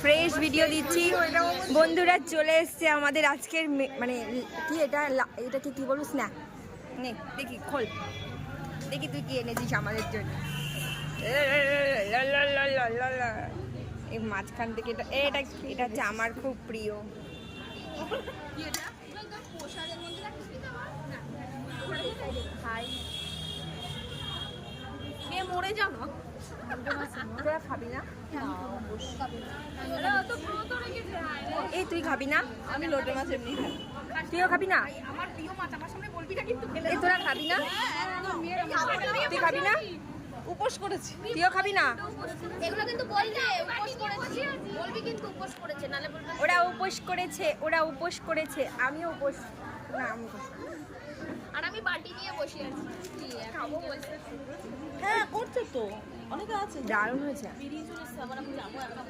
Fresh video দিচ্ছি বন্ধুরা, চলে এসছে আমাদের আজকের মানে কি এটাকে কি বলবো, স্ন্যাক। নে দেখি খোল, দেখি তুই কি এনেছিস আমাদের জন্য। এই মাঝখান থেকে এটা হচ্ছে আমার খুব প্রিয়। মরে যাও না, তোরা খাবি না? এই তুই খাবি না? আমি লোটে মাছ এমনি খাই। তুইও খাবি না? আমার প্রিয় মাছ, আমার সামনে বলবি না কিন্তু। এই তোরা খাবি না? তুই খাবি না? উপোস করেছি। তুইও খাবি না? এগুলো কিন্তু বলবে উপোস করেছে, বলবি কিন্তু উপোস করেছে, নালে বলবে ওরা উপোস করেছে, আমিও উপোস না, আমি উপোস। আর আমি বাটি নিয়ে বসে আছি। খাবো বলছে। হ্যাঁ করছে তো, অনেকে আছে। দারুণ হয়েছে। বেরিয়ে চলে এসছে, আবার আমি যাবো এখন।